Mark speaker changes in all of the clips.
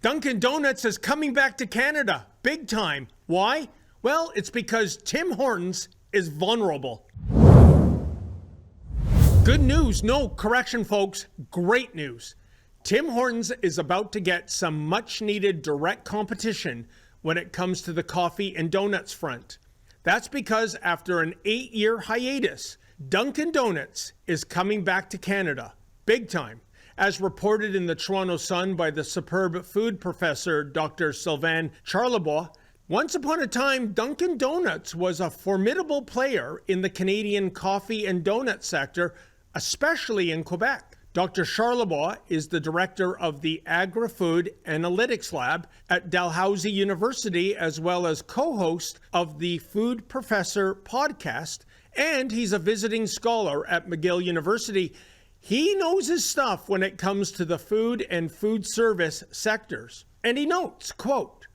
Speaker 1: Dunkin' Donuts is coming back to Canada, big time. Why? Well, it's because Tim Hortons is vulnerable. Good news, no, correction folks, great news. Tim Hortons is about to get some much needed direct competition when it comes to the coffee and donuts front. That's because after an 8-year hiatus, Dunkin' Donuts is coming back to Canada, big time. As reported in the Toronto Sun by the superb food professor Dr. Sylvain Charlebois, once upon a time, Dunkin' Donuts was a formidable player in the Canadian coffee and donut sector, especially in Quebec. Dr. Charlebois is the director of the Agri-Food Analytics Lab at Dalhousie University, as well as co-host of the Food Professor podcast, and he's a visiting scholar at McGill University. He knows his stuff when it comes to the food and food service sectors. And he notes, quote,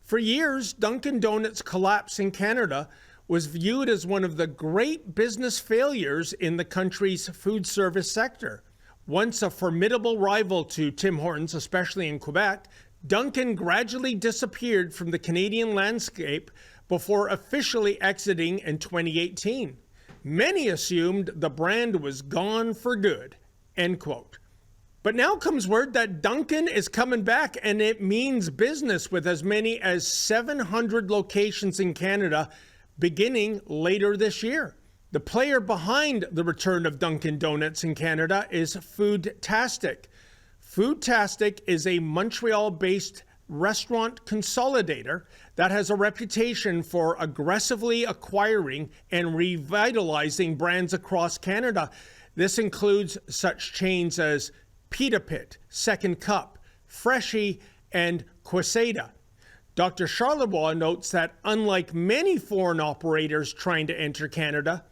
Speaker 1: "For years, Dunkin' Donuts' collapse in Canada was viewed as one of the great business failures in the country's food service sector. Once a formidable rival to Tim Hortons, especially in Quebec, Dunkin' gradually disappeared from the Canadian landscape before officially exiting in 2018. Many assumed the brand was gone for good," end quote. But now comes word that Dunkin' is coming back, and it means business with as many as 700 locations in Canada beginning later this year. The player behind the return of Dunkin' Donuts in Canada is Foodtastic. Foodtastic is a Montreal-based restaurant consolidator that has a reputation for aggressively acquiring and revitalizing brands across Canada. This includes such chains as Pita Pit, Second Cup, Freshie, and Quesada. Dr. Charlebois notes that unlike many foreign operators trying to enter Canada,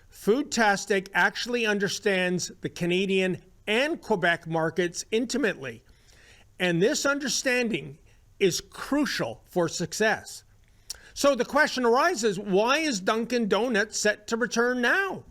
Speaker 1: Foodtastic actually understands the Canadian and Quebec markets intimately. And this understanding is crucial for success. So the question arises, why is Dunkin' Donuts set to return now?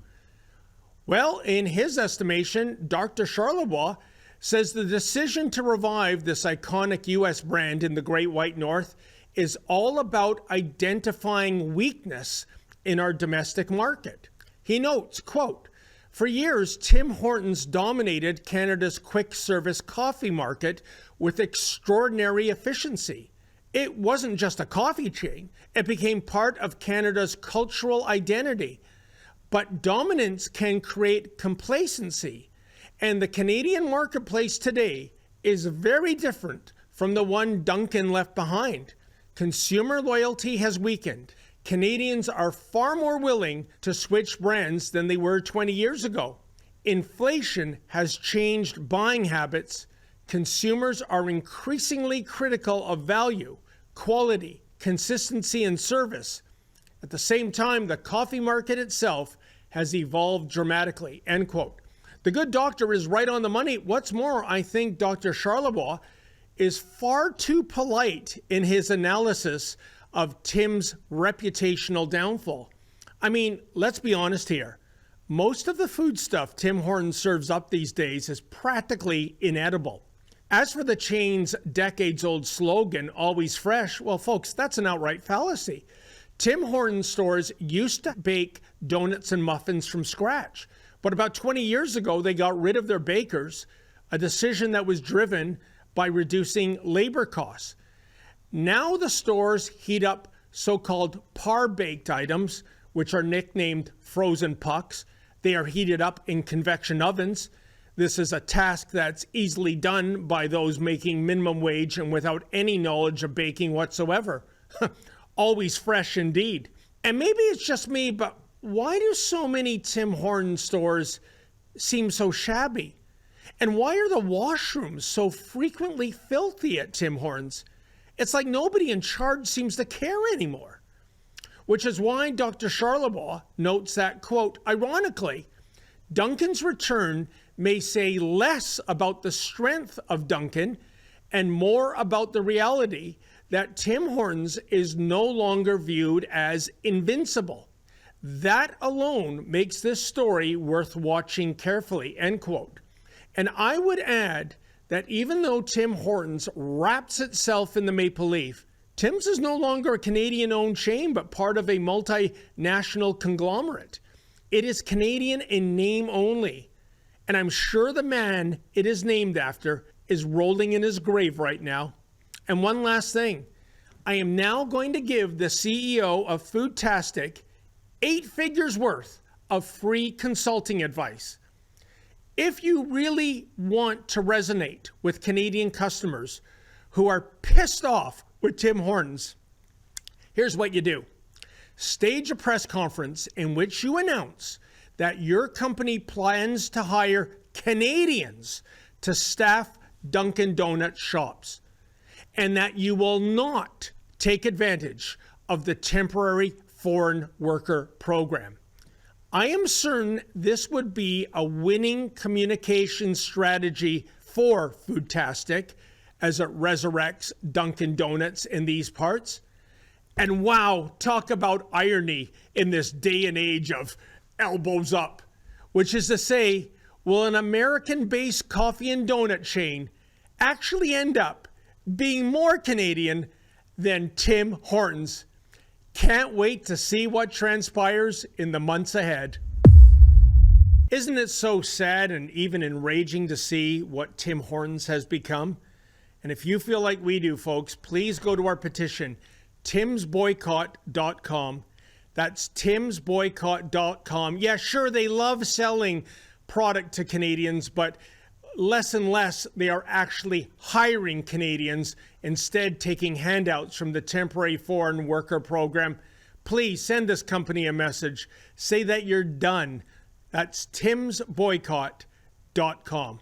Speaker 1: Well, in his estimation, Dr. Charlebois says the decision to revive this iconic U.S. brand in the Great White North is all about identifying weakness in our domestic market. He notes, quote, "For years, Tim Hortons dominated Canada's quick service coffee market with extraordinary efficiency. It wasn't just a coffee chain, it became part of Canada's cultural identity. But dominance can create complacency, and the Canadian marketplace today is very different from the one Dunkin' left behind. Consumer loyalty has weakened. Canadians are far more willing to switch brands than they were 20 years ago. Inflation has changed buying habits. Consumers are increasingly critical of value, quality, consistency, and service. At the same time, the coffee market itself has evolved dramatically," end quote. The good doctor is right on the money. What's more, I think Dr. Charlebois is far too polite in his analysis of Tim's reputational downfall. I mean, let's be honest here. Most of the food stuff Tim Hortons serves up these days is practically inedible. As for the chain's decades-old slogan, "always fresh," well, folks, that's an outright fallacy. Tim Hortons stores used to bake donuts and muffins from scratch, but about 20 years ago, they got rid of their bakers, a decision that was driven by reducing labor costs. Now the stores heat up so-called par-baked items, which are nicknamed frozen pucks. They are heated up in convection ovens. This is a task that's easily done by those making minimum wage and without any knowledge of baking whatsoever. Always fresh indeed. And maybe it's just me, but why do so many Tim Hortons stores seem so shabby? And why are the washrooms so frequently filthy at Tim Hortons? It's like nobody in charge seems to care anymore. Which is why Dr. Charlebois notes that, quote, "Ironically, Dunkin's return may say less about the strength of Dunkin' and more about the reality that Tim Hortons is no longer viewed as invincible. That alone makes this story worth watching carefully," end quote. And I would add that even though Tim Hortons wraps itself in the maple leaf, Tim's is no longer a Canadian-owned chain, but part of a multinational conglomerate. It is Canadian in name only. And I'm sure the man it is named after is rolling in his grave right now. And one last thing. I am now going to give the CEO of Foodtastic 8 figures worth of free consulting advice. If you really want to resonate with Canadian customers who are pissed off with Tim Hortons, here's what you do. Stage a press conference in which you announce that your company plans to hire Canadians to staff Dunkin' Donuts shops, and that you will not take advantage of the temporary foreign worker program. I am certain this would be a winning communication strategy for Foodtastic as it resurrects Dunkin' Donuts in these parts. And wow, talk about irony in this day and age of elbows up, which is to say, will an American-based coffee and donut chain actually end up being more Canadian than Tim Hortons? Can't wait to see what transpires in the months ahead. Isn't it so sad and even enraging to see what Tim Hortons has become? And if you feel like we do, folks, please go to our petition, timsboycott.com. That's timsboycott.com. Yeah, sure, they love selling product to Canadians, but less and less they are actually hiring Canadians, instead taking handouts from the temporary foreign worker program. Please send this company a message. Say that you're done. That's timsboycott.com.